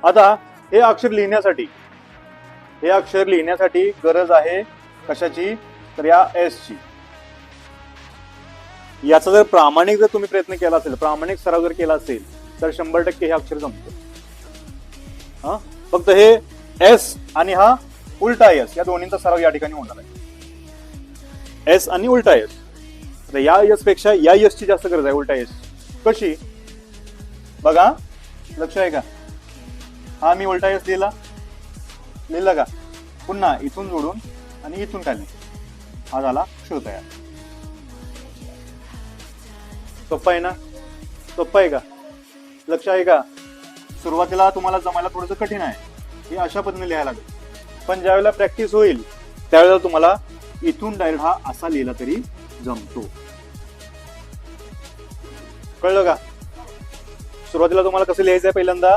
आता हे अक्षर लिहिण्यासाठी गरज आहे कशाची, तर या एस ची. याचा जर प्रामाणिक जर तुम्ही प्रयत्न केला असेल, प्रामाणिक सराव जर केला असेल, तर 100% हे अक्षर जमतं. हा, फक्त हे एस आणि हा उलटा एस या दोन्हींचा सराव या ठिकाणी होणार आहे. एस आणि उलटा एस. या एस पेक्षा या एस ची जास्त गरज आहे, उलटा एस. कशी बघा, लक्ष आहे का? हा मी उलटा एस लिहिला का? पुन्हा इथून जोडून आणि इथून खाली हा झाला श तयार. सोप्पा आहे ना? सोप्पा आहे का? लक्ष आहे का? सुरुवातीला तुम्हाला जमायला थोडंसं कठीण आहे, हे अशा पद्धतीने लिहायला लागेल. पण ज्यावेळेला प्रॅक्टिस होईल त्यावेळेला तुम्हाला इथून डायरेक्ट हा असा लिहिला तरी जमतो. कळलं का? सुरुवातीला तुम्हाला कसं लिहायचं आहे पहिल्यांदा